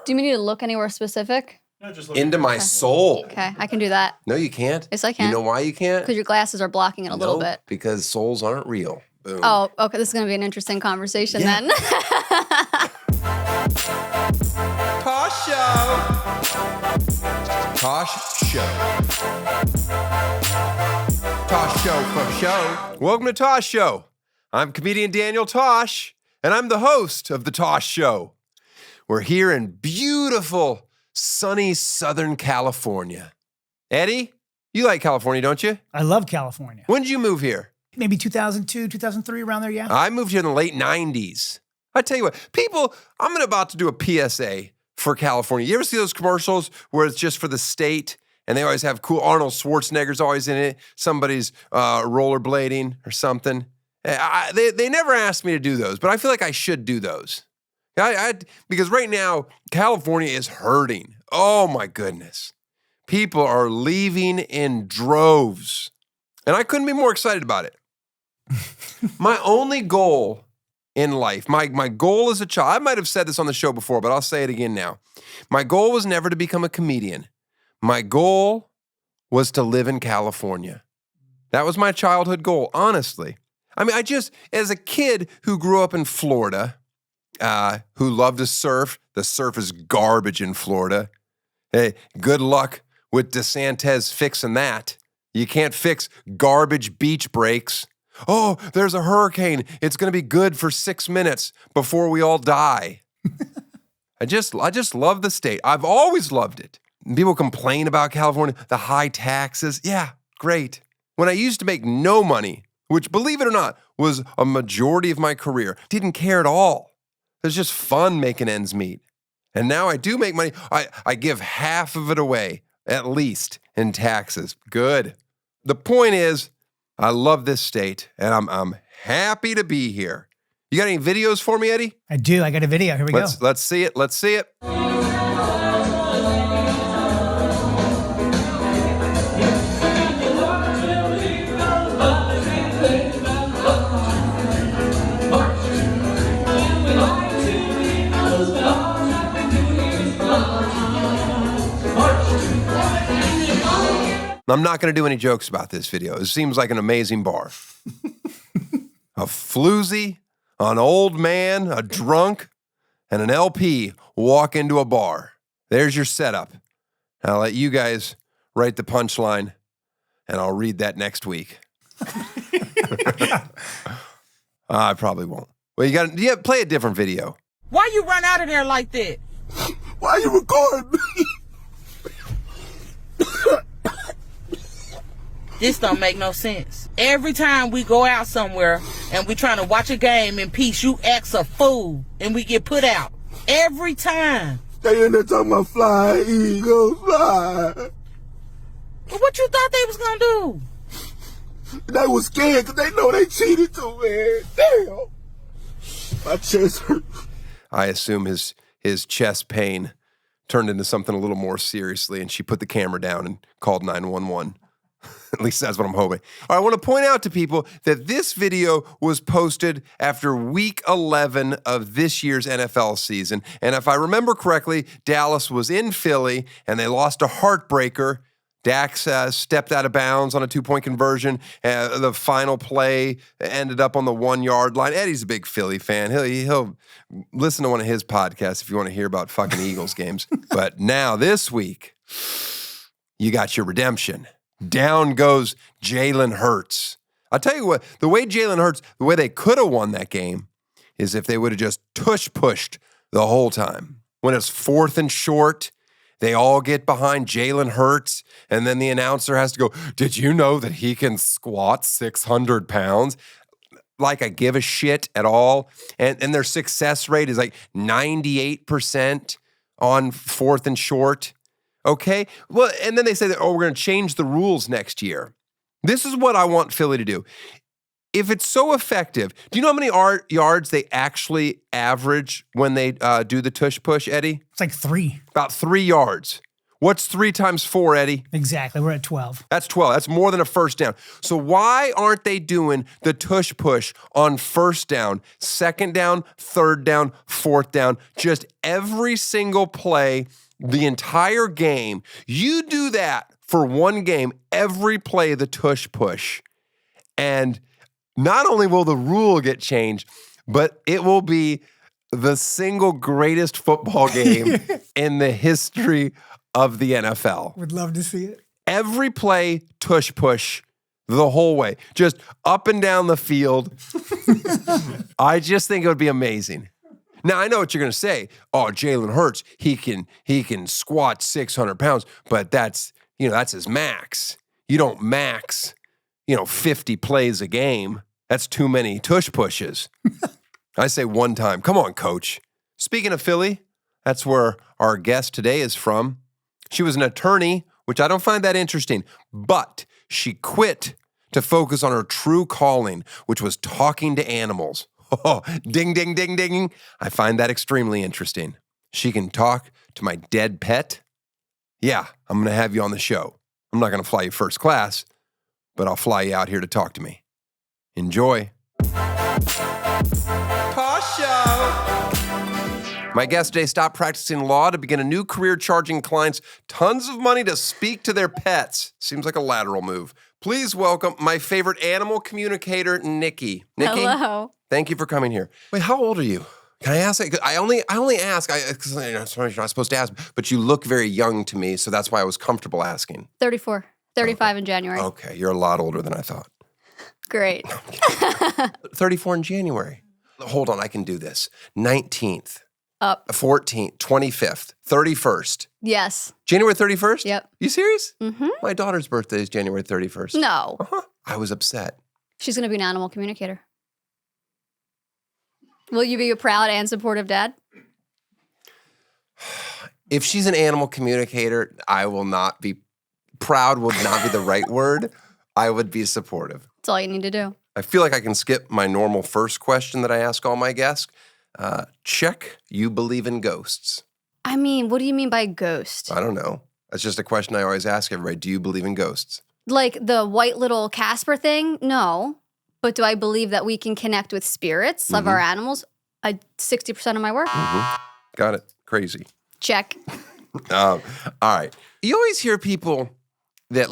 Do you need to look anywhere specific? No, just look Into my soul. Okay, I can do that. No, you can't. Yes, I can. You know why you can't? Because your glasses are blocking it a little bit. Because souls aren't real. Boom. Oh, okay. This is going to be an interesting conversation then. Tosh Show. Tosh Show. Tosh Show for show. Welcome to Tosh Show. I'm comedian Daniel Tosh, and I'm the host of the Tosh Show. We're here in beautiful, sunny Southern California. Eddie, you like California, don't you? I love California. When did you move here? Maybe 2002, 2003, around there, yeah. I moved here in the late 90s. I tell you what, people, I'm about to do a PSA for California. You ever see those commercials where it's just for the state and they always have cool, Arnold Schwarzenegger's always in it, somebody's rollerblading or something? They never asked me to do those, but I feel like I should do those. Because right now, California is hurting. Oh my goodness. People are leaving in droves. And I couldn't be more excited about it. My only goal in life, my goal as a child, I might have said this on the show before, but I'll say it again now. My goal was never to become a comedian. My goal was to live in California. That was my childhood goal, honestly. I mean, as a kid who grew up in Florida, who loved to surf, the surf is garbage in Florida. Hey, good luck with DeSantis fixing that. You can't fix garbage beach breaks. Oh, there's a hurricane. It's going to be good for 6 minutes before we all die. I just love the state. I've always loved it. People complain about California, the high taxes. Yeah, great. When I used to make no money, which, believe it or not, was a majority of my career, didn't care at all. It was just fun making ends meet. And now I do make money. I give half of it away, at least, in taxes. Good. The point is, I love this state, and I'm happy to be here. You got any videos for me, Eddie? I do. I got a video. Here we go. Let's see it. Let's see it. I'm not going to do any jokes about this video. It seems like an amazing bar. A floozy, an old man, a drunk, and an LP walk into a bar. There's your setup. I'll let you guys write the punchline, and I'll read that next week. I probably won't. Well, you play a different video. Why you run out of there like that? Why you recording me? This don't make no sense. Every time we go out somewhere and we trying to watch a game in peace, you act a fool and we get put out. Every time. They in there talking about fly, eagles, fly. But what you thought they was gonna do? They was scared because they know they cheated too, man. Damn. My chest hurt. I assume his chest pain turned into something a little more seriously, and she put the camera down and called 911. At least that's what I'm hoping. All right, I want to point out to people that this video was posted after week 11 of this year's NFL season. And if I remember correctly, Dallas was in Philly, and they lost a heartbreaker. Dak stepped out of bounds on a 2-point conversion. The final play ended up on the 1-yard line. Eddie's a big Philly fan. He'll listen to one of his podcasts if you want to hear about fucking Eagles games. But now this week, you got your redemption. Down goes Jalen Hurts. I'll tell you what, the way Jalen Hurts, the way they could have won that game is if they would have just tush-pushed the whole time. When it's 4th and short, they all get behind Jalen Hurts, and then the announcer has to go, did you know that he can squat 600 pounds? Like I give a shit at all. And their success rate is like 98% on 4th and short. Okay? Well, and then they say that, we're going to change the rules next year. This is what I want Philly to do. If it's so effective, do you know how many yards they actually average when they do the tush push, Eddie? It's like 3. About 3 yards. What's 3 times 4, Eddie? Exactly. We're at 12. That's 12. That's more than a first down. So why aren't they doing the tush push on first down, second down, third down, fourth down, just every single play, the entire game? You do that for one game, every play, the tush push. And not only will the rule get changed, but it will be the single greatest football game in the history of the NFL. Would love to see it. Every play, tush push the whole way, just up and down the field. I just think it would be amazing. Now, I know what you're going to say. Oh, Jalen Hurts, he can squat 600 pounds, but that's his max. You don't max, 50 plays a game. That's too many tush pushes. I say one time. Come on, coach. Speaking of Philly, that's where our guest today is from. She was an attorney, which I don't find that interesting, but she quit to focus on her true calling, which was talking to animals. Oh, ding, ding, ding, ding. I find that extremely interesting. She can talk to my dead pet. Yeah, I'm going to have you on the show. I'm not going to fly you first class, but I'll fly you out here to talk to me. Enjoy. Tosh Show. My guest today stopped practicing law to begin a new career charging clients tons of money to speak to their pets. Seems like a lateral move. Please welcome my favorite animal communicator, Nikki. Nikki, Hello. thank you for coming here. Wait, how old are you? Can I ask? I only ask because you're not supposed to ask, but you look very young to me, so that's why I was comfortable asking. 34. 35 in January. Okay, you're a lot older than I thought. Great. 34 in January. Hold on, I can do this. 19th. Up. 14th, 25th, 31st. Yes. January 31st? Yep. You serious? Mm-hmm. My daughter's birthday is January 31st. No. Uh-huh. I was upset. She's going to be an animal communicator. Will you be a proud and supportive dad? If she's an animal communicator, I will not be proud, would not be the right word. I would be supportive. That's all you need to do. I feel like I can skip my normal first question that I ask all my guests. Check, you believe in ghosts. I mean, what do you mean by ghost? I don't know. That's just a question I always ask everybody. Do you believe in ghosts? Like the white little Casper thing? No. But do I believe that we can connect with spirits of our animals? 60% of my work. Got it. Crazy. Check. All right. You always hear people that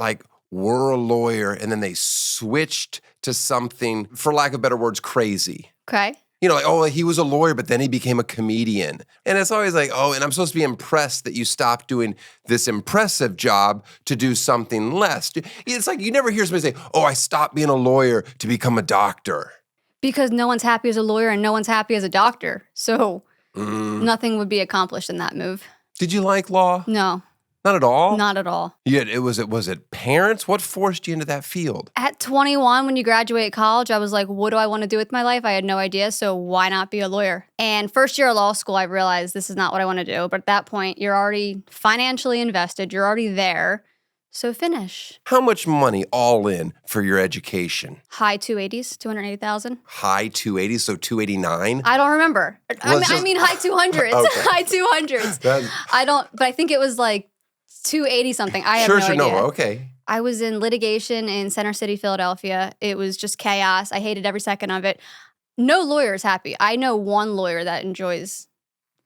were a lawyer and then they switched to something, for lack of better words, crazy. Okay. He was a lawyer, but then he became a comedian. And it's always and I'm supposed to be impressed that you stopped doing this impressive job to do something less. It's like you never hear somebody say, I stopped being a lawyer to become a doctor. Because no one's happy as a lawyer and no one's happy as a doctor. So nothing would be accomplished in that move. Did you like law? No. Not at all? Not at all. Yeah, was it parents? What forced you into that field? At 21, when you graduate college, I was like, what do I want to do with my life? I had no idea, so why not be a lawyer? And first year of law school, I realized this is not what I want to do. But at that point, you're already financially invested. You're already there. So finish. How much money all in for your education? High 280s, 280,000. High 280s, so 289? I don't remember. I mean high 200s. Okay. High 200s. But I think it was 280 something. I have no idea. No, okay. I was in litigation in Center City, Philadelphia. It was just chaos. I hated every second of it. No lawyer is happy. I know one lawyer that enjoys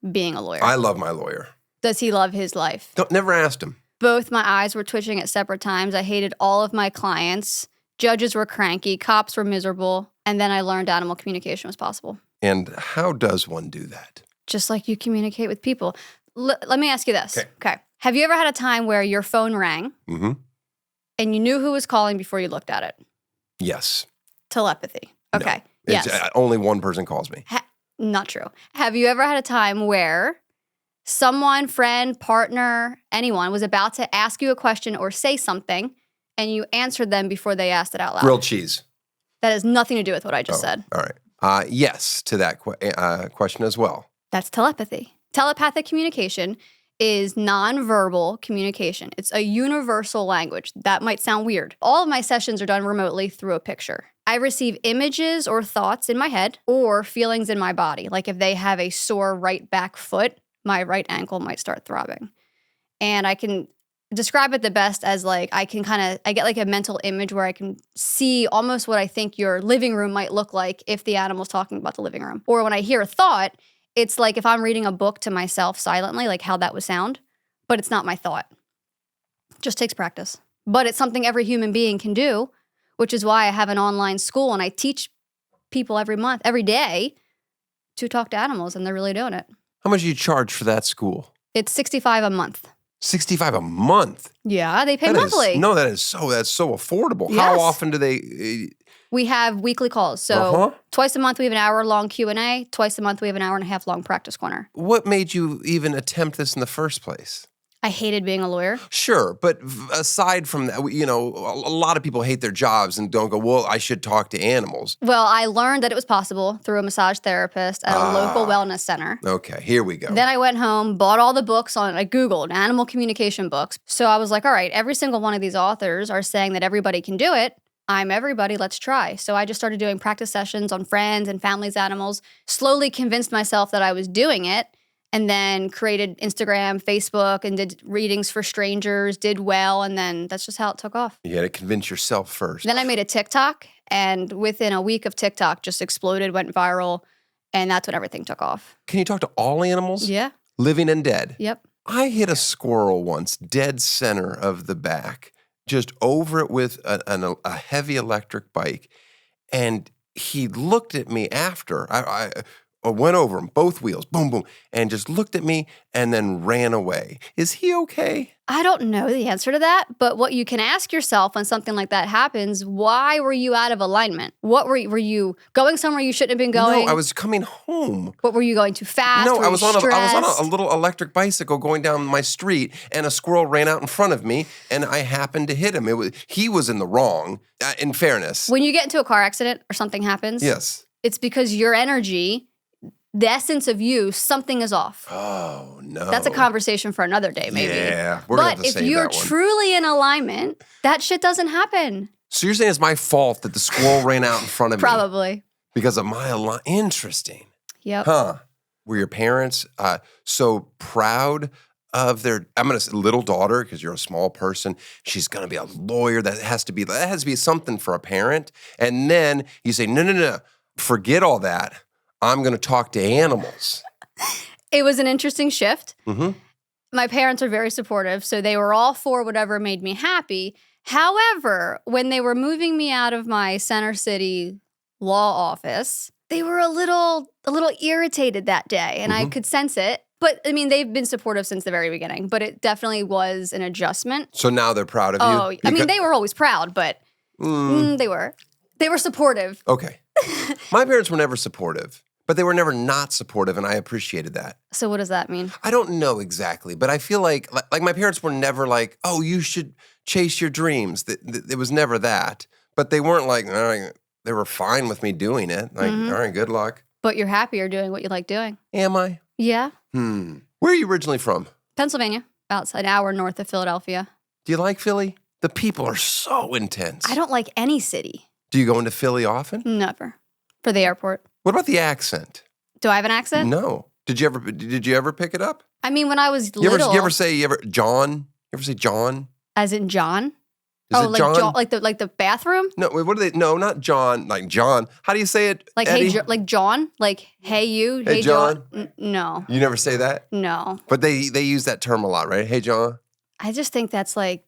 being a lawyer. I love my lawyer. Does he love his life? Never asked him. Both my eyes were twitching at separate times. I hated all of my clients. Judges were cranky. Cops were miserable. And then I learned animal communication was possible. And how does one do that? Just like you communicate with people. Let me ask you this. Okay. Have you ever had a time where your phone rang and you knew who was calling before you looked at it? Yes. Telepathy. Okay. No. Yes. Only one person calls me. Not true. Have you ever had a time where someone, friend, partner, anyone was about to ask you a question or say something and you answered them before they asked it out loud? Grilled cheese. That has nothing to do with what I just said. All right. Yes to that question as well. That's telepathy. Telepathic communication is nonverbal communication. It's a universal language. That might sound weird. All of my sessions are done remotely through a picture. I receive images or thoughts in my head or feelings in my body. Like if they have a sore right back foot, my right ankle might start throbbing. And I can describe it the best as like I get like a mental image where I can see almost what I think your living room might look like if the animal's talking about the living room. Or when I hear a thought, it's like if I'm reading a book to myself silently, like how that would sound, but it's not my thought. It just takes practice. But it's something every human being can do, which is why I have an online school and I teach people every day to talk to animals, and they're really doing it. How much do you charge for that school? It's $65 a month. $65 a month? Yeah, they pay monthly. That's so affordable. Yes. How often do they? We have weekly calls. So twice a month we have an hour-long Q&A. Twice a month we have an hour-and-a-half long practice corner. What made you even attempt this in the first place? I hated being a lawyer. Sure, but aside from that, a lot of people hate their jobs and don't go, well, I should talk to animals. Well, I learned that it was possible through a massage therapist at a local wellness center. Okay, here we go. Then I went home, bought all the books I Googled animal communication books. So I was like, all right, every single one of these authors are saying that everybody can do it. I'm everybody, let's try. So I just started doing practice sessions on friends and family's animals, slowly convinced myself that I was doing it, and then created Instagram, Facebook, and did readings for strangers, did well, and then that's just how it took off. You got to convince yourself first. Then I made a TikTok, and within a week of TikTok, just exploded, went viral, and that's when everything took off. Can you talk to all animals? Yeah. Living and dead? Yep. I hit a squirrel once, dead center of the back, just over it with a heavy electric bike, and he looked at me after. I went over him, both wheels, boom, boom, and just looked at me and then ran away. Is he okay? I don't know the answer to that, but what you can ask yourself when something like that happens, why were you out of alignment? What were you going somewhere you shouldn't have been going? No, I was coming home. What were you going too fast? No, Were I was you on stressed? a little electric bicycle going down my street, and a squirrel ran out in front of me, and I happened to hit him. He was in the wrong, in fairness. When you get into a car accident or something happens, Yes. it's because your energy, the essence of you, something is off. Oh, no. That's a conversation for another day, maybe. Yeah, we're going to have But to if save you're that one. truly in alignment, that shit doesn't happen. So you're saying it's my fault that the squirrel ran out in front of me? Probably. Because of my alignment? Interesting. Yep. Huh. Were your parents so proud of their, I'm going to say little daughter, because you're a small person, she's going to be a lawyer. That has to be something for a parent. And then you say, no, forget all that. I'm going to talk to animals. It was an interesting shift. Mm-hmm. My parents are very supportive, so they were all for whatever made me happy. However, when they were moving me out of my Center City law office, they were a little irritated that day, and I could sense it. But, I mean, they've been supportive since the very beginning, but it definitely was an adjustment. So now they're proud of you? I mean, they were always proud, but they were. They were supportive. Okay. My parents were never supportive, but they were never not supportive, and I appreciated that. So what does that mean? I don't know exactly, but I feel like my parents were never like, oh, you should chase your dreams. It was never that. But they weren't like, all right, they were fine with me doing it. Like, all right, good luck. But you're happier doing what you like doing. Am I? Yeah. Where are you originally from? Pennsylvania, about an hour north of Philadelphia. Do you like Philly? The people are so intense. I don't like any city. Do you go into Philly often? Never. For the airport. What about the accent? Do I have an accent? No. Did you ever pick it up? I mean, when I was little. You ever say John? You ever say John? As in John? Is it like John? Like the bathroom? No, wait, what are they? No, not John. Like John. How do you say it? Like Eddie? hey, like John? Like hey you? Hey, John? No. You never say that? No. But they use that term a lot, right? Hey, John. I just think that's like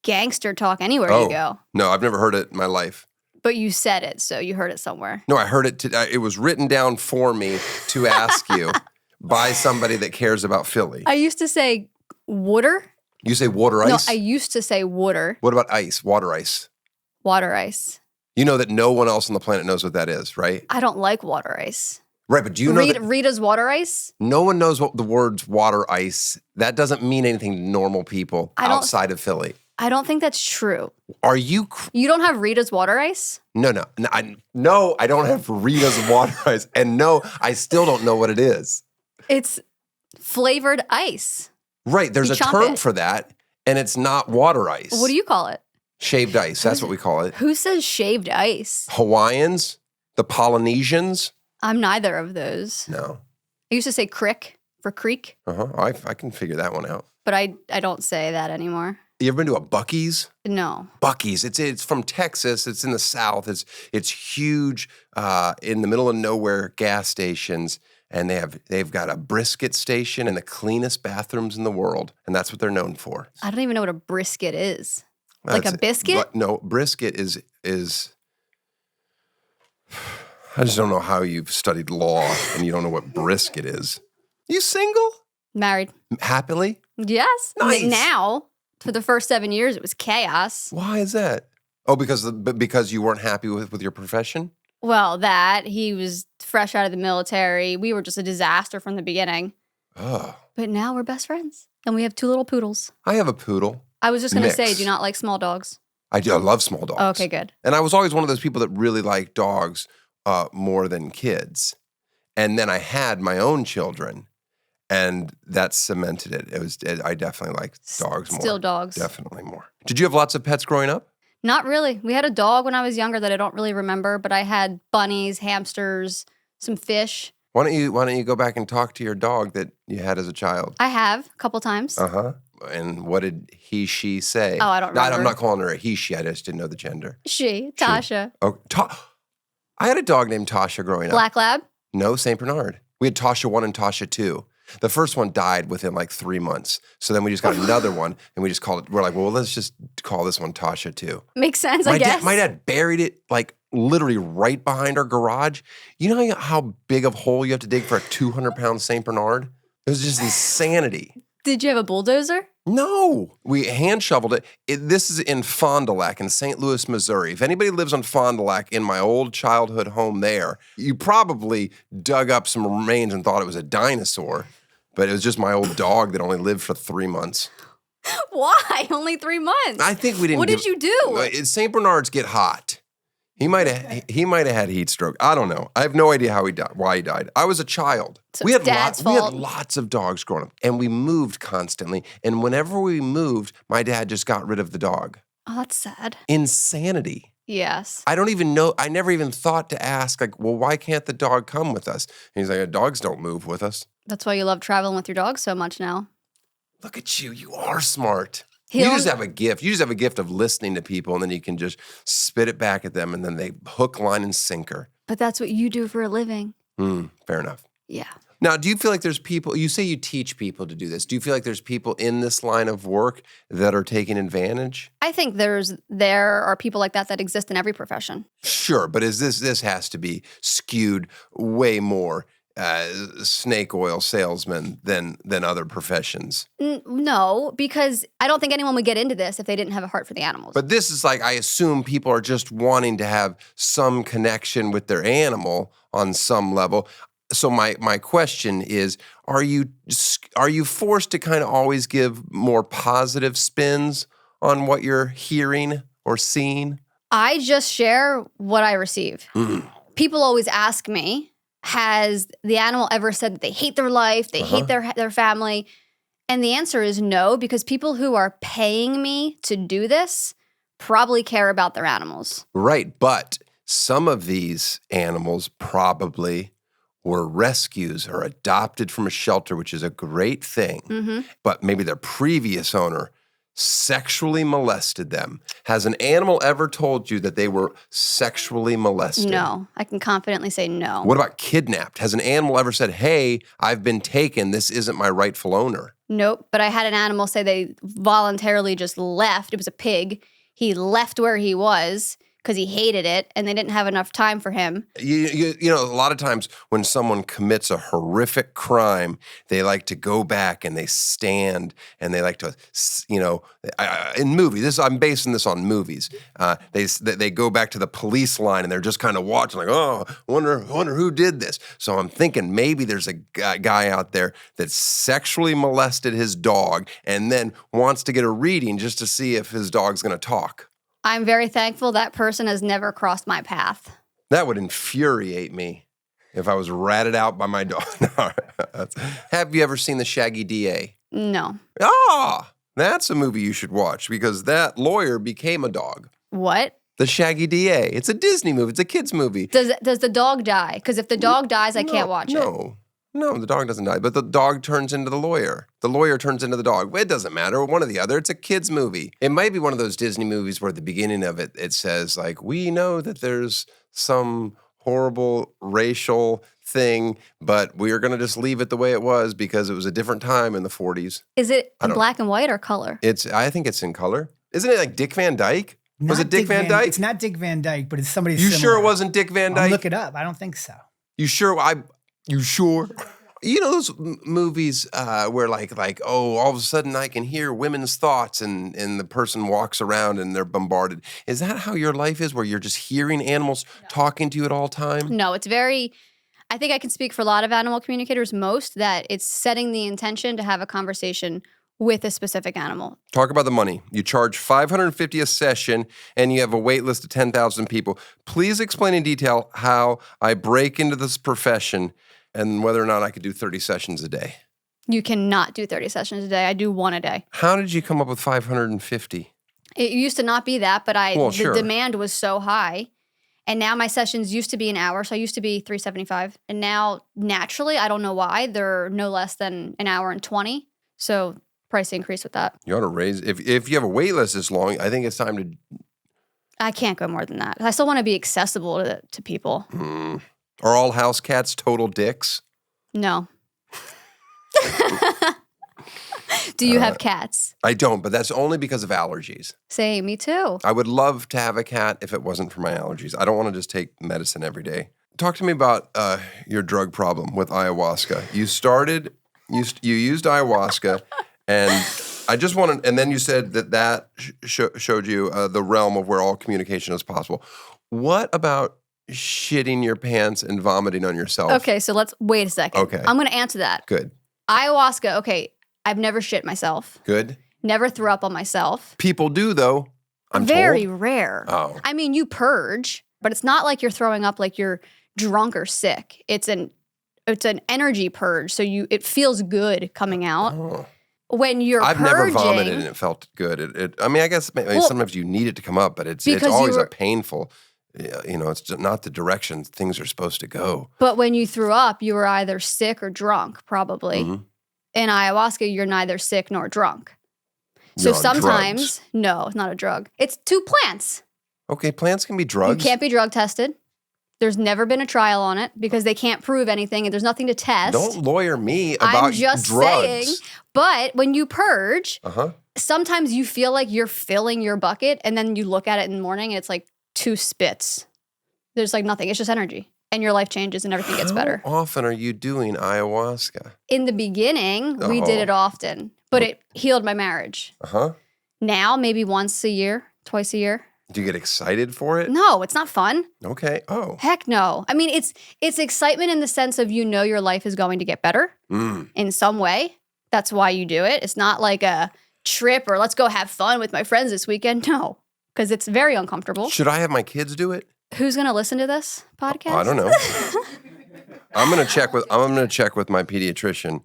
gangster talk anywhere you go. No, I've never heard it in my life. But you said it, so you heard it somewhere. No, I heard it. It was written down for me to ask you by somebody that cares about Philly. I used to say water. You say water ice? No, I used to say water. What about ice? Water ice. Water ice. You know that no one else on the planet knows what that is, right? I don't like water ice. Right, but do you know that Rita's water ice? no one knows what the words water ice, that doesn't mean anything to normal people outside of Philly. I don't think that's true. Are you? You don't have Rita's water ice? No, I don't have Rita's water ice. And no, I still don't know what it is. It's flavored ice. Right, there's You a chomp term it. for that, and it's not water ice. What do you call it? Shaved ice, that's what we call it. Who says shaved ice? Hawaiians, the Polynesians. I'm neither of those. No. I used to say crick for creek, I can figure that one out. but I don't say that anymore. You ever been to a Buc-ee's? No. Buc-ee's. It's from Texas. It's in the South. It's huge in the middle of nowhere gas stations, and they've got a brisket station and the cleanest bathrooms in the world, and that's what they're known for. I don't even know what a brisket is. Like a biscuit? No, brisket is. I just don't know how you've studied law and you don't know what brisket is. You single? Married. Happily? Yes. Nice. Now, for the first 7 years, it was chaos. Why is that? Oh, because you weren't happy with your profession? Well, he was fresh out of the military. We were just a disaster from the beginning. Oh. But now we're best friends. And we have 2 little poodles. I have a poodle. I was just going to say, Mix. do you not like small dogs? I do. I love small dogs. Oh, okay, good. And I was always one of those people that really liked dogs more than kids. And then I had my own children, and that cemented it. I definitely like dogs more. Still dogs. Definitely more. Did you have lots of pets growing up? Not really. We had a dog when I was younger that I don't really remember, but I had bunnies, hamsters, some fish. Why don't you go back and talk to your dog that you had as a child? I have a couple times. Uh-huh. And what did she say? Oh, I don't remember. I'm not calling her a he, she. I just didn't know the gender. She, Tasha. Oh, I had a dog named Tasha growing up. Black Lab? No, St. Bernard. We had Tasha 1 and Tasha 2. The first one died within like 3 months. So then we just got another one, and we just called it, we're like, well, let's just call this one Tasha 2. Makes sense, I guess. My dad buried it like literally right behind our garage. You know how big of a hole you have to dig for a 200-pound St. Bernard? It was just insanity. Did you have a bulldozer? No, we hand shoveled it. This is in Fond du Lac in St. Louis, Missouri. If anybody lives on Fond du Lac in my old childhood home there, you probably dug up some remains and thought it was a dinosaur, but it was just my old dog that only lived for 3 months. Why? Only 3 months? I think we didn't. What did you do? St. Bernards get hot. He might have had heat stroke. I don't know. I have no idea why he died. I was a child. So we had Dad's fault. lots of dogs growing up, and we moved constantly. And whenever we moved, my dad just got rid of the dog. Oh, that's sad. Insanity. Yes. I don't even know. I never even thought to ask, like, well, why can't the dog come with us? And he's like, dogs don't move with us. That's why you love traveling with your dog so much now. Look at you. You are smart. You just have a gift. You just have a gift of listening to people, and then you can just spit it back at them, and then they hook, line, and sinker. But that's what you do for a living. Fair enough. Yeah. Now, do you feel like there's people, you say you teach people to do this. Do you feel like there's people in this line of work that are taking advantage? I think there are people like that exist in every profession. Sure, but this has to be skewed way more snake oil salesman than other professions. No, because I don't think anyone would get into this if they didn't have a heart for the animals. But this is like, I assume people are just wanting to have some connection with their animal on some level. So my question is, are you forced to kind of always give more positive spins on what you're hearing or seeing? I just share what I receive. People always ask me, has the animal ever said that they hate their life, they hate their family? And the answer is no, because people who are paying me to do this probably care about their animals. Right, but some of these animals probably were rescues or adopted from a shelter, which is a great thing. But maybe their previous owner sexually molested them. Has an animal ever told you that they were sexually molested? No, I can confidently say no. What about kidnapped? Has an animal ever said, hey, I've been taken, this isn't my rightful owner? Nope, but I had an animal say they voluntarily just left. It was a pig. He left where he was because he hated it, and they didn't have enough time for him. You know, a lot of times when someone commits a horrific crime, they like to go back and they stand and they like to, you know, in movies. I'm basing this on movies. They go back to the police line and they're just kind of watching, like, oh, wonder who did this. So I'm thinking maybe there's a guy out there that sexually molested his dog and then wants to get a reading just to see if his dog's going to talk. I'm very thankful that person has never crossed my path. That would infuriate me if I was ratted out by my dog. Have you ever seen The Shaggy DA? No. Ah, that's a movie you should watch because that lawyer became a dog. What? The Shaggy DA. It's a Disney movie. It's a kid's movie. Does the dog die? Because if the dog dies, I can't watch it. No, the dog doesn't die, but the dog turns into the lawyer. The lawyer turns into the dog. It doesn't matter, one or the other. It's a kid's movie. It might be one of those Disney movies where at the beginning of it, it says, like, we know that there's some horrible racial thing, but we are going to just leave it the way it was because it was a different time in the 40s. Is it in black and white or color? I think it's in color. Isn't it like Dick Van Dyke? Was Not it Dick Van Dyke? It's not Dick Van Dyke, but it's somebody You similar. sure it wasn't Dick Van Dyke? I'll look it up. I don't think so. You sure? You sure? You know those movies where like all of a sudden I can hear women's thoughts and the person walks around and they're bombarded. Is that how your life is, where you're just hearing animals talking to you at all time? No, it's very, I think I can speak for a lot of animal communicators, that it's setting the intention to have a conversation with a specific animal. Talk about the money. You charge $550 a session and you have a wait list of 10,000 people. Please explain in detail how I break into this profession and whether or not I could do 30 sessions a day. You cannot do 30 sessions a day. I do one a day. How did you come up with 550? It used to not be that, but Sure. the demand was so high. And now my sessions used to be an hour, so I used to be $375. And now, naturally, I don't know why, they're no less than an hour and 20. So price increase with that. You ought to raise, if you have a wait list this long, I think it's time to... I can't go more than that. I still want to be accessible to people. Are all house cats total dicks? No. Do you have cats? I don't, but that's only because of allergies. Say, me too. I would love to have a cat if it wasn't for my allergies. I don't want to just take medicine every day. Talk to me about your drug problem with ayahuasca. You used ayahuasca, and I just wanted, and then you said that showed you the realm of where all communication is possible. What about shitting your pants and vomiting on yourself? Okay, so let's wait a second. Okay. I'm going to answer that. Good. Ayahuasca, okay, I've never shit myself. Good. Never threw up on myself. People do, though. I'm Very told. rare. Oh. I mean, you purge, but it's not like you're throwing up like you're drunk or sick. It's an energy purge, so it feels good coming out. Oh. When you're I've purging, never vomited and it felt good. I mean, I guess sometimes you need it to come up, but it's because always a painful. It's just not the direction things are supposed to go. But when you threw up, you were either sick or drunk, probably. Mm-hmm. In ayahuasca, you're neither sick nor drunk. So You're on sometimes, drugs. no, it's not a drug. It's two plants. Okay, plants can be drugs. You can't be drug tested. There's never been a trial on it because they can't prove anything and there's nothing to test. Don't lawyer me about I'm just drugs. saying. But when you purge, Uh-huh. sometimes you feel like you're filling your bucket and then you look at it in the morning and it's like 2 spits. There's like nothing. It's just energy. And your life changes and everything gets better. How often are you doing ayahuasca? In the beginning, we did it often, but it healed my marriage. Uh-huh. Now, maybe once a year, twice a year. Do you get excited for it? No, it's not fun. Okay. Oh. Heck no. I mean, it's excitement in the sense of your life is going to get better in some way. That's why you do it. It's not like a trip or let's go have fun with my friends this weekend. No, because it's very uncomfortable. Should I have my kids do it? Who's going to listen to this podcast? I don't know. I'm gonna check with my pediatrician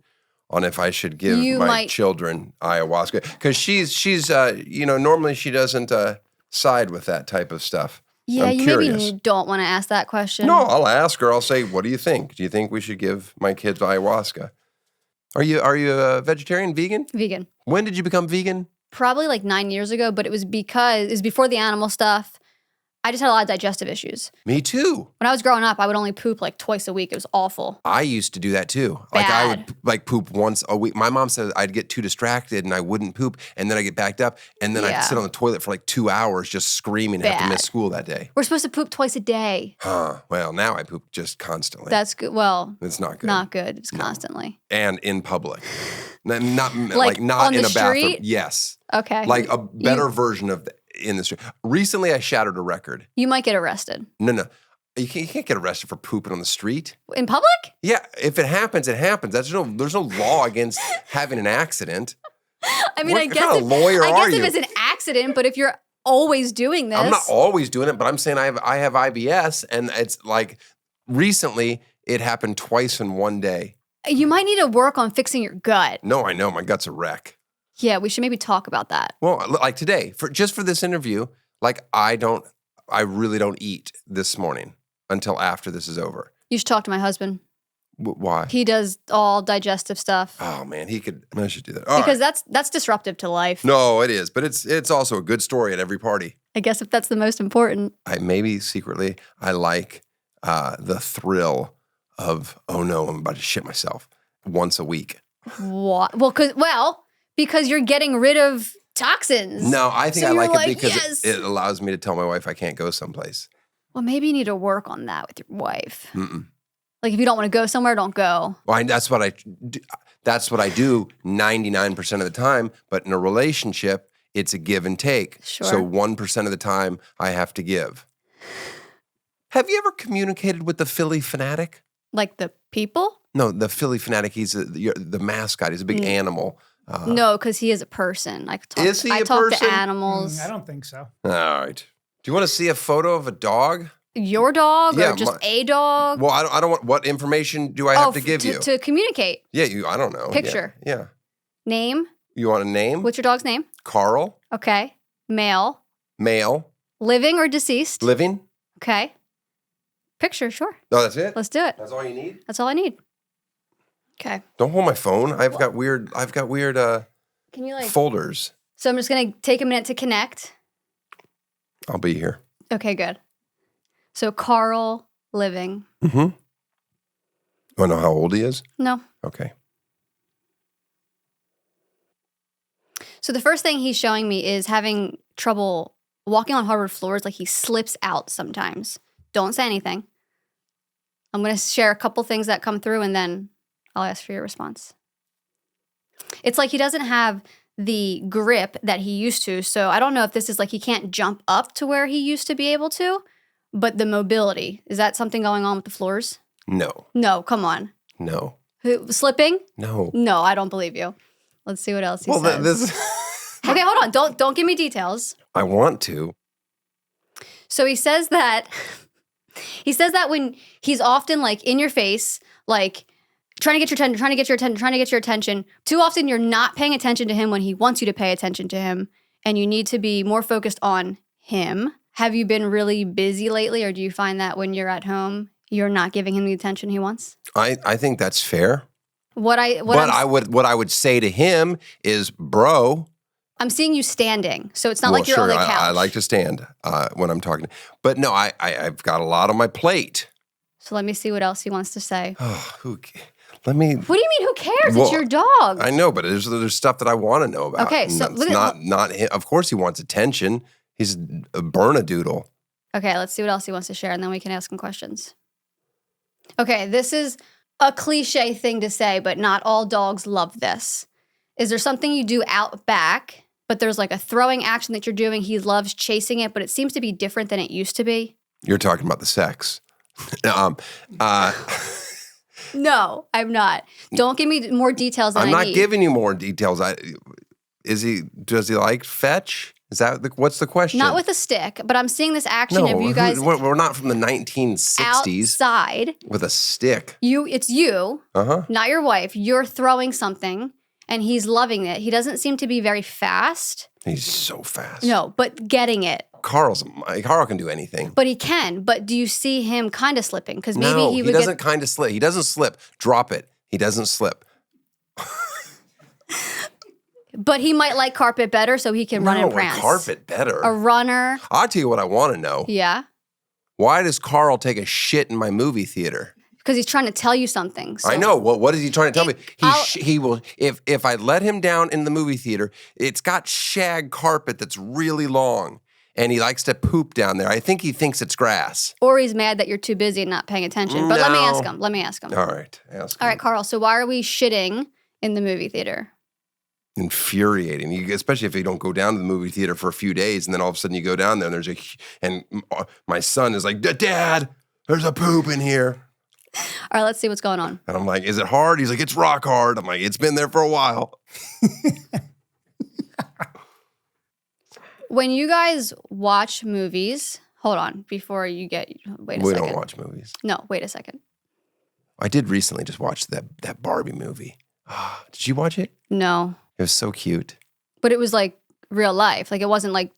on if I should give my children ayahuasca, because she's normally she doesn't side with that type of stuff. Yeah, I'm you curious. maybe don't want to ask that question. No, I'll ask her. I'll say, "What do you think? Do you think we should give my kids ayahuasca?" Are you a vegetarian, vegan? Vegan. When did you become vegan? Probably like 9 years ago, but it was before the animal stuff. I just had a lot of digestive issues. Me too. When I was growing up, I would only poop like twice a week. It was awful. I used to do that too. Like I would poop once a week. My mom said I'd get too distracted and I wouldn't poop, and then I get backed up, and then I'd sit on the toilet for like 2 hours just screaming and have to miss school that day. We're supposed to poop twice a day. Huh. Well, now I poop just constantly. That's good. Well, it's not good. Not good. It's constantly. And in public. Not not on in the a bathroom. street? Yes. Okay. Like a better version of in the street. Recently, I shattered a record. You might get arrested. No. You can't get arrested for pooping on the street. In public? Yeah, if it happens, it happens. There's no law against having an accident. I mean, What I kind guess of lawyer are if you? it's an accident, but if you're always doing this, I'm not always doing it, but I'm saying I have IBS, and it's like recently it happened twice in one day. You might need to work on fixing your gut. No, I know my gut's a wreck. Yeah, we should maybe talk about that. Well, like today, for this interview, like I really don't eat this morning until after this is over. You should talk to my husband. Why? He does all digestive stuff. Oh man, I should do that. All because right. that's disruptive to life. No, it is, but it's also a good story at every party. I guess if that's the most important. Maybe secretly I like the thrill of, oh no, I'm about to shit myself once a week. What? Because you're getting rid of toxins. No, I think So I like you're it because yes. it allows me to tell my wife I can't go someplace. Well, maybe you need to work on that with your wife. Mm-mm. Like if you don't want to go somewhere, don't go. Well, that's what I do 99% of the time. But in a relationship, it's a give and take. Sure. So 1% of the time, I have to give. Have you ever communicated with the Philly fanatic? Like the people? No, the Philly fanatic. He's the mascot. He's a big animal. No, because he is a person. Is he a I talk person? to animals. I don't think so. All right. Do you want to see a photo of a dog? Your dog Yeah, or just a dog? Well, I don't want. What information do I have to give you? To communicate. Yeah, I don't know. Picture. Yeah. Name. You want a name? What's your dog's name? Carl. Okay. Male. Male. Living or deceased? Living. Okay. Picture, sure. No, that's it. Let's do it. That's all you need. That's all I need. Okay. Don't hold my phone. I've got weird. Can you folders. So I'm just gonna take a minute to connect. I'll be here. Okay, good. So Carl Living. Mm-hmm. Want to know how old he is? No. Okay. So the first thing he's showing me is having trouble walking on hardwood floors. Like he slips out sometimes. Don't say anything. I'm going to share a couple things that come through and then I'll ask for your response. It's like he doesn't have the grip that he used to. So I don't know if this is like he can't jump up to where he used to be able to, but the mobility, is that something going on with the floors? No. No, come on. No. Slipping? No. No, I don't believe you. Let's see what else he says. This. Okay, hold on. Don't give me details. I want to. So he says that when he's often like in your face, like trying to get your attention. Too often you're not paying attention to him when he wants you to pay attention to him, and you need to be more focused on him. Have you been really busy lately, or do you find that when you're at home, you're not giving him the attention he wants? I think that's fair. What I would say to him is, bro. I'm seeing you standing, so it's not like you're sure, on the couch. I like to stand when I'm talking. But no, I've got a lot on my plate. So let me see what else he wants to say. Let me. What do you mean? Who cares? Well, it's your dog. I know, but there's stuff that I want to know about. Okay, so it's not him. Of course, he wants attention. He's a burn-a-doodle. Okay, let's see what else he wants to share, and then we can ask him questions. Okay, this is a cliche thing to say, but not all dogs love this. Is there something you do out back, but there's like a throwing action that you're doing? He loves chasing it, but it seems to be different than it used to be. You're talking about the sex. No, I'm not. Don't give me more details than I need. I'm not giving you more details. Does he like fetch? Is that what's the question? Not with a stick, but I'm seeing this action of you guys we're not from the 1960s. outside. With a stick. It's you, not your wife. You're throwing something, and he's loving it. He doesn't seem to be very fast. He's so fast. No, but getting it. Carl can do anything. But he can. But do you see him kind of slipping? Because maybe No, he would doesn't kind of slip. He doesn't slip. Drop it. He doesn't slip. But he might like carpet better, so he can run and prance. Carpet better. A runner. I'll tell you what I want to know. Yeah. Why does Carl take a shit in my movie theater? Because he's trying to tell you something. So. I know. What is he trying to tell me? He will. If I let him down in the movie theater, it's got shag carpet that's really long, and he likes to poop down there. I think he thinks it's grass. Or he's mad that you're too busy and not paying attention. But let me ask him. All right, ask him. All right, Carl. So why are we shitting in the movie theater? Infuriating, especially if you don't go down to the movie theater for a few days, and then all of a sudden you go down there and my son is like, Dad, there's a poop in here. All right, let's see what's going on. And I'm like, is it hard? He's like, it's rock hard. I'm like, it's been there for a while. When you guys watch movies, hold on, before you wait a second. We don't watch movies. No, wait a second. I did recently just watch that Barbie movie. Did you watch it? No. It was so cute. But it was like real life. Like it wasn't like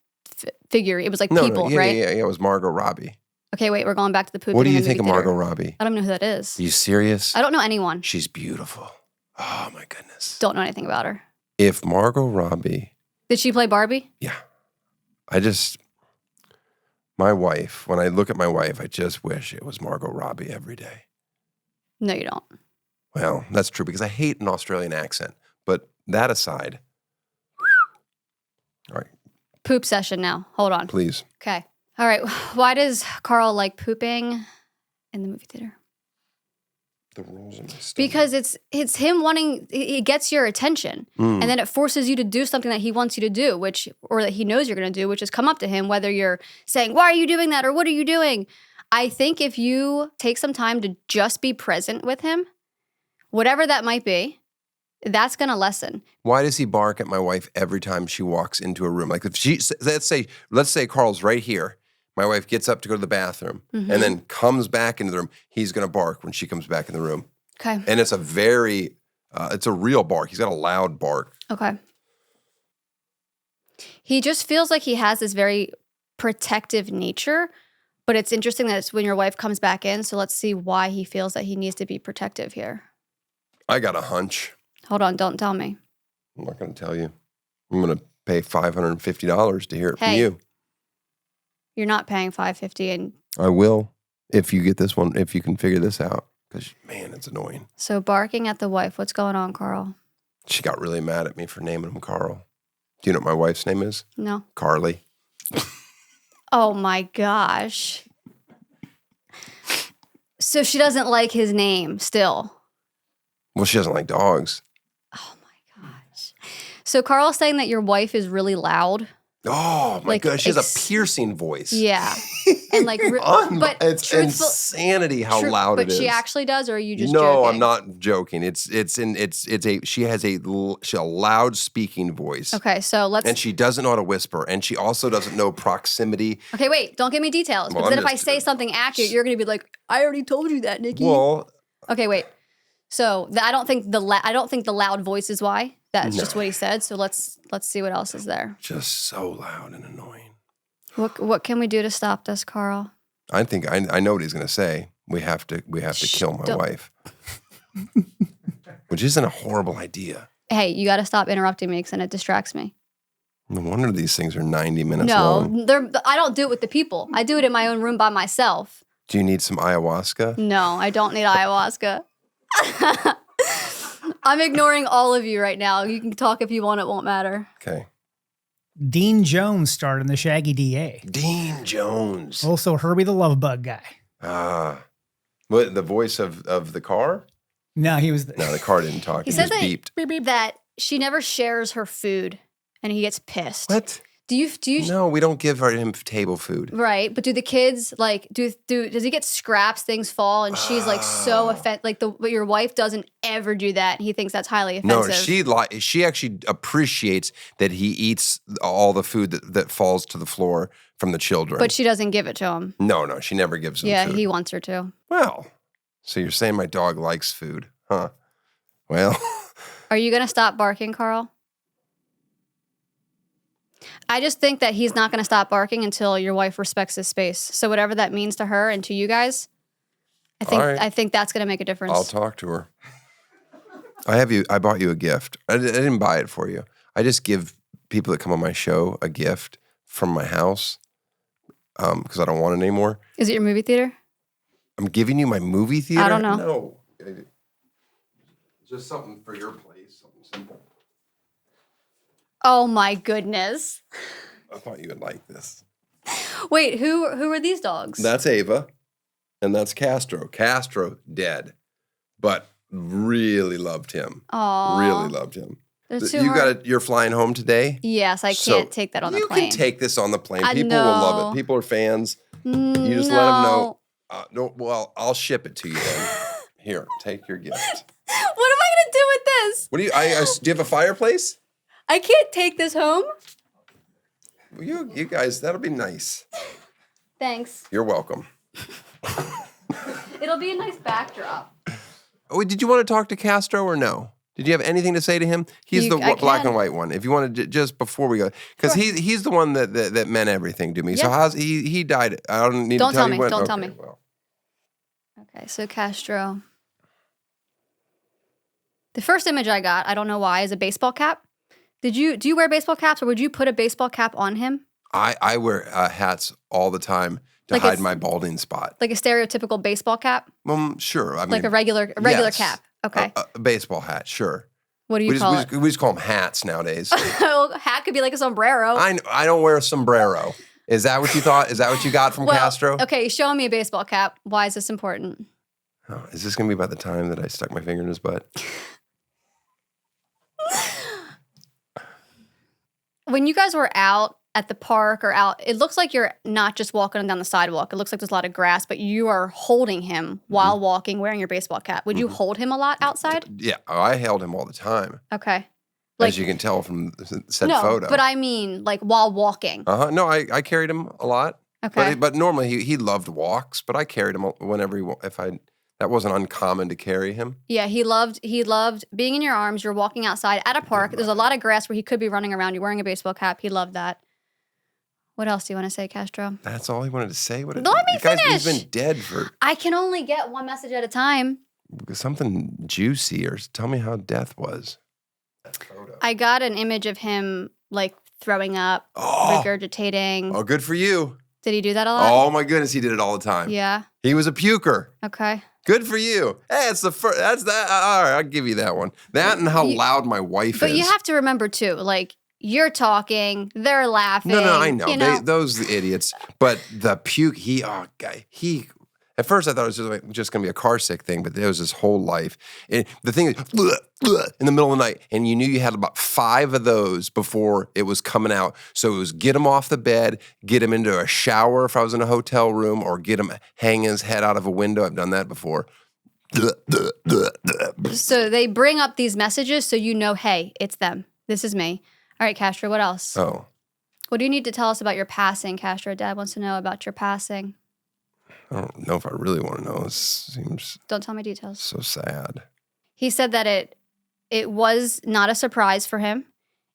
figure. It was like people, yeah, right? Yeah, it was Margot Robbie. Okay, wait, we're going back to the pooping. What do in you the think of movie Margot theater. Robbie? I don't know who that is. Are you serious? I don't know anyone. She's beautiful. Oh my goodness. Don't know anything about her. If Margot Robbie, Did she play Barbie? yeah. My wife, when I look at my wife, I just wish it was Margot Robbie every day. No, you don't. Well, that's true because I hate an Australian accent. But that aside, all right, Poop session now. Hold on. please. Okay. All right. Why does Carl like pooping in the movie theater? The rolls in my stomach. Because it's him wanting, it gets your attention. And then it forces you to do something that he wants you to do, or that he knows you're going to do, which is come up to him, whether you're saying, why are you doing that? Or what are you doing? I think if you take some time to just be present with him, whatever that might be, that's going to lessen. Why does he bark at my wife every time she walks into a room? Like if she, let's say Carl's right here. My wife gets up to go to the bathroom and then comes back into the room. He's going to bark when she comes back in the room. Okay. And it's it's a real bark. He's got a loud bark. Okay. He just feels like he has this very protective nature, but it's interesting that it's when your wife comes back in. So let's see why he feels that he needs to be protective here. I got a hunch. Hold on. Don't tell me. I'm not going to tell you. I'm going to pay $550 to hear it from Hey. you. You're not paying $550, and I will if you get this one, if you can figure this out. Because, man, it's annoying. so barking at the wife. What's going on, Carl? She got really mad at me for naming him Carl. Do you know what my wife's name is? No. Carly. Oh my gosh. So she doesn't like his name still. Well, she doesn't like dogs. Oh my gosh. So Carl's saying that your wife is really loud. Oh, my Like, God. She has a piercing voice. Yeah. And like, but It's truthful, insanity how loud it is. But she actually does, or are you just no, joking? I'm not joking. She has a loud speaking voice. Okay, so let's. And she doesn't know how to whisper. And she also doesn't know proximity. Okay, wait, don't give me details. Well, Because then I'm if I just- say something accurate, you're going to be like, I already told you that, Nikki. Well, Okay, wait. So I don't think the loud voice is why. That's just what he said. So let's see what else is there. just so loud and annoying. What can we do to stop this, Carl? I think I know what he's going to say. We have to kill my don't. wife. Which isn't a horrible idea. Hey, you got to stop interrupting me because then it distracts me. No wonder these things are 90 minutes No, long. I don't do it with the people. I do it in my own room by myself. Do you need some ayahuasca? No, I don't need ayahuasca. I'm ignoring all of you right now. You can talk if you want. It won't matter. Okay. Dean Jones starred in The Shaggy DA. Dean Jones. Also Herbie the Love Bug guy. What, the voice of the car? No, he was. No, the car didn't talk. He It said just that, beeped. that she never shares her food, and he gets pissed. What? Do you? No, we don't give him table food. Right, but do the kids like does he get scraps? Things fall, and she's like so offended. Like but your wife doesn't ever do that. And he thinks that's highly offensive. No, she actually appreciates that he eats all the food that falls to the floor from the children. But she doesn't give it to him. No, she never gives him Yeah, food. he wants her to. Well, so you're saying my dog likes food, huh? Well, Are you gonna stop barking, Carl? I just think that he's not going to stop barking until your wife respects his space. So whatever that means to her and to you guys, All right. I think that's going to make a difference. I'll talk to her. I bought you a gift. I didn't buy it for you. I just give people that come on my show a gift from my house because I don't want it anymore. Is it your movie theater? I'm giving you my movie theater? I don't know. No. Just something for your place, something simple. Oh my goodness. I thought you would like this. Wait, who are these dogs? That's Ava, and that's Castro. Castro, dead, but really loved him. Aw. Really loved him. They're too hard. You're flying home today? Yes, I So can't take that on the You plane. can take this on the plane. I People will love know. it. People are fans. You just let them know. No, well, I'll ship it to you then. Here, take your gift. What am I going to do with this? What do you? Do you have a fireplace? I can't take this home. You guys, that'll be nice. Thanks. You're welcome. It'll be a nice backdrop. Oh, did you want to talk to Castro or no? Did you have anything to say to him? He's the black and white one. If you want to, just before we go, because he's the one that meant everything to me. Yeah. So how's he died? I don't need to tell you. Don't tell me. Well. Okay, so Castro. The first image I got, I don't know why, is a baseball cap. Do you wear baseball caps, or would you put a baseball cap on him? I wear hats all the time to hide my balding spot. Like a stereotypical baseball cap? Sure. I mean, like a regular cap. Okay. A baseball hat, sure. What do you call it? We just call them hats nowadays. Hat could be like a sombrero. I don't wear a sombrero. Is that what you thought? Is that what you got from Castro? Okay, show me a baseball cap. Why is this important? Oh, is this going to be about the time that I stuck my finger in his butt? When you guys were out at the park or out, it looks like you're not just walking down the sidewalk. It looks like there's a lot of grass, but you are holding him while walking, wearing your baseball cap. Would you hold him a lot outside? Yeah, I held him all the time. Okay. As you can tell from said photo. But I mean, like while walking. No, I carried him a lot. Okay. But normally he loved walks, but I carried him whenever that wasn't uncommon to carry him. Yeah, he loved being in your arms. You're walking outside at a park. There's a lot of grass where he could be running around. You're wearing a baseball cap. He loved that. What else do you want to say, Castro? That's all he wanted to say? Let me finish. He's been dead for... I can only get one message at a time. Something juicy, or tell me how death was. I got an image of him, like, throwing up, regurgitating. Oh, good for you. Did he do that a lot? Oh, my goodness, he did it all the time. Yeah. He was a puker. Okay. Good for you. Hey, it's the first. That's that. All right, I'll give you that one. That and how loud my wife is. But you have to remember, too, like, you're talking, they're laughing. No, I know. Those idiots. But the puke, at first I thought it was just going to be a car sick thing, but there was his whole life. And the thing is, in the middle of the night, and you knew you had about 5 of those before it was coming out. So it was get him off the bed, get him into a shower if I was in a hotel room, or get him hanging his head out of a window. I've done that before. So they bring up these messages so you know, hey, it's them. This is me. All right, Castro, what else? Oh. What do you need to tell us about your passing, Castro? Dad wants to know about your passing. I don't know if I really want to know. It seems... Don't tell me details. So sad. He said that it was not a surprise for him.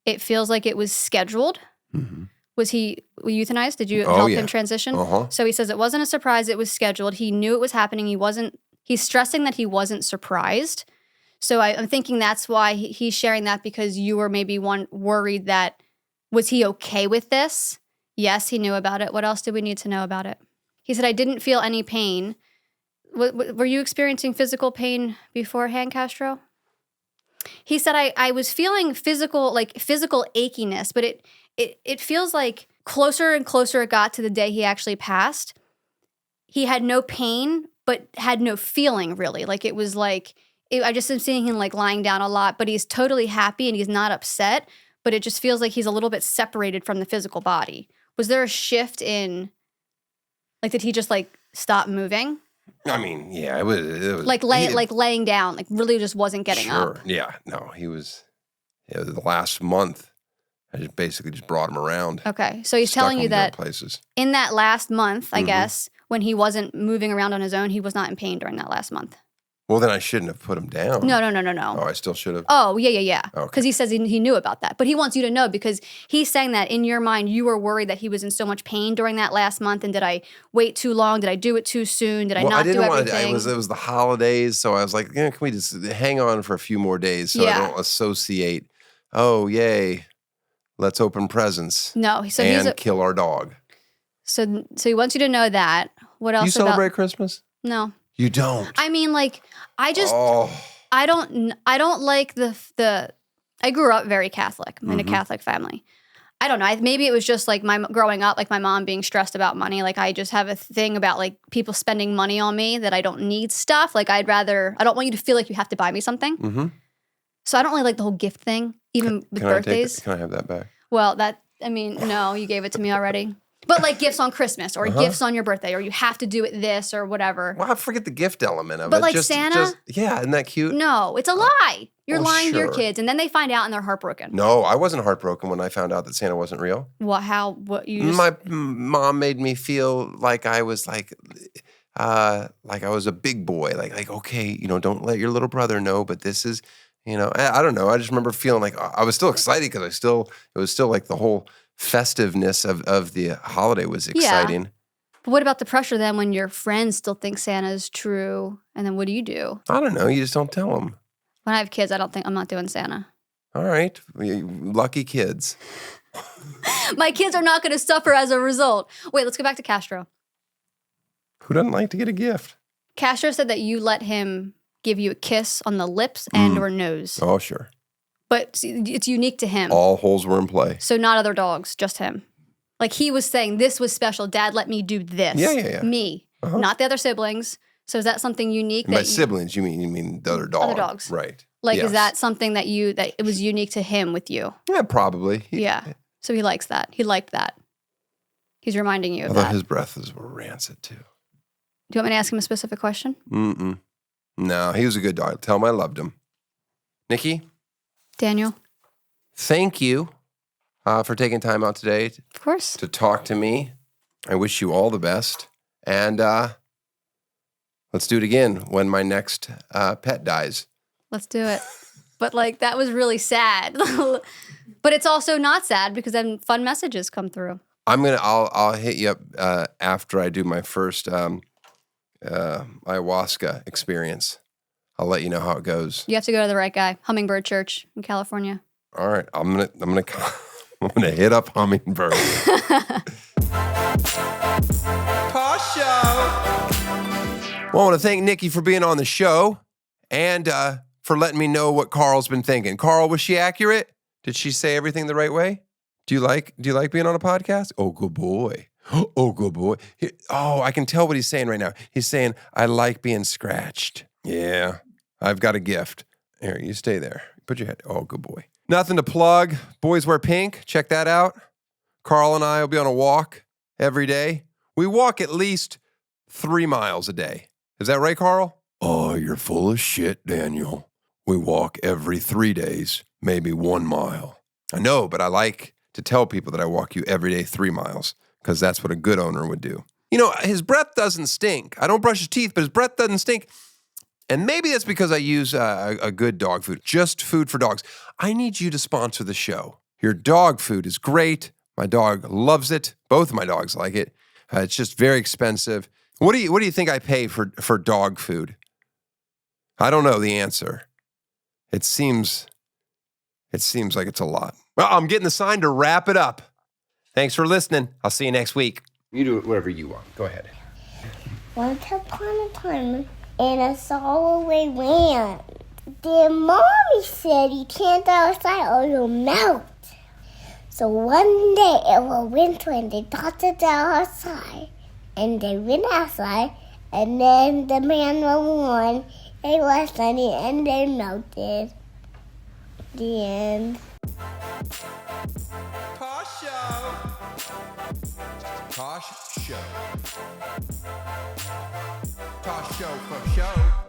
It feels like it was scheduled. Mm-hmm. Was he euthanized? Did you help him transition? Uh-huh. So he says it wasn't a surprise. It was scheduled. He knew it was happening. He's stressing that he wasn't surprised. So I'm thinking that's why he's sharing that, because you were maybe worried that, was he okay with this? Yes, he knew about it. What else did we need to know about it? He said, I didn't feel any pain. Were you experiencing physical pain beforehand, Castro? He said, I was feeling physical achiness, but it feels like closer and closer it got to the day he actually passed. He had no pain, but had no feeling really. Like it was like, I just am seeing him like lying down a lot, but he's totally happy and he's not upset, but it just feels like he's a little bit separated from the physical body. Was there a shift in, like, did he just like stop moving? I mean, yeah, it was laying down, like really just wasn't getting up. Yeah, no, he was. Yeah, the last month, I just basically brought him around. Okay, so he's telling you that in that last month, I guess, when he wasn't moving around on his own, he was not in pain during that last month. Well, then I shouldn't have put him down. No. Oh, I still should have? Oh, yeah. Okay. Because he says he knew about that. But he wants you to know, because he's saying that in your mind, you were worried that he was in so much pain during that last month. And did I wait too long? Did I do it too soon? Did I not do everything? It was the holidays, so I was like, can we just hang on for a few more days so I don't associate, oh, yay, let's open presents. No. So and kill our dog. So he wants you to know that. What else? You celebrate Christmas? No. You don't? I mean, like, I don't like the I grew up very Catholic. I'm in a Catholic family. I don't know. Maybe it was just like growing up, like my mom being stressed about money. Like I just have a thing about like people spending money on me that I don't need stuff. Like I don't want you to feel like you have to buy me something. Mm-hmm. So I don't really like the whole gift thing, even with birthdays. Can I have that back? Well, no, you gave it to me already. But like gifts on Christmas or gifts on your birthday, or you have to do it this or whatever. Well, I forget the gift element of it. But like Santa? Yeah, isn't that cute? No, it's a lie. You're lying to your kids, and then they find out and they're heartbroken. No, I wasn't heartbroken when I found out that Santa wasn't real. What? How? What? My mom made me feel like I was like I was a big boy. Like okay, don't let your little brother know, but this is, I don't know. I just remember feeling like I was still excited because it was still like the whole festiveness of the holiday was exciting. Yeah. But what about the pressure then when your friends still think Santa is true? And then what do you do? I don't know. You just don't tell them. When I have kids, I'm not doing Santa. All right. Lucky kids. My kids are not going to suffer as a result. Wait, let's go back to Castro. Who doesn't like to get a gift? Castro said that you let him give you a kiss on the lips and or nose. Oh, sure. But it's unique to him. All holes were in play. So not other dogs, just him. Like he was saying, this was special. Dad let me do this. Yeah. Me, not the other siblings. So is that something unique? And by siblings, you mean the other dog. Other dogs. Right. Like, yes. Is that something that it was unique to him with you? Yeah, probably. Yeah. So he likes that. He liked that. He's reminding you of Although that. his breaths were rancid too. Do you want me to ask him a specific question? No, he was a good dog. Tell him I loved him. Nikki? Daniel? Thank you for taking time out today Of course. to talk to me. I wish you all the best. And let's do it again when my next pet dies. Let's do it. But that was really sad. But it's also not sad because then fun messages come through. I'll hit you up after I do my first ayahuasca experience. I'll let you know how it goes. You have to go to the right guy. Hummingbird Church in California. All right, I'm gonna hit up Hummingbird. Tosh Show. Well, I want to thank Nikki for being on the show and for letting me know what Carl's been thinking. Carl, was she accurate? Did she say everything the right way? Do you like being on a podcast? Oh, good boy. Oh, good boy. I can tell what he's saying right now. He's saying, I like being scratched. Yeah, I've got a gift. Here, you stay there. Put your head. Oh, good boy. Nothing to plug. Boys Wear Pink. Check that out. Carl and I will be on a walk every day. We walk at least 3 miles a day. Is that right, Carl? Oh, you're full of shit, Daniel. We walk every 3 days, maybe 1 mile. I know, but I like to tell people that I walk you every day 3 miles because that's what a good owner would do. His breath doesn't stink. I don't brush his teeth, but his breath doesn't stink. And maybe that's because I use a good dog food, just food for dogs. I need you to sponsor the show. Your dog food is great. My dog loves it. Both of my dogs like it. It's just very expensive. What do you think I pay for dog food? I don't know the answer. It seems like it's a lot. Well, I'm getting the sign to wrap it up. Thanks for listening. I'll see you next week. You do it whatever you want. Go ahead. Once upon a time, in a solitary land, their mommy said you can't go outside or you'll melt. So one day it was winter and they thought to go outside. And they went outside, and then the man was warm, it was sunny, and they melted. The end. Tosh Show. Tosh Show. Tosh Show for show.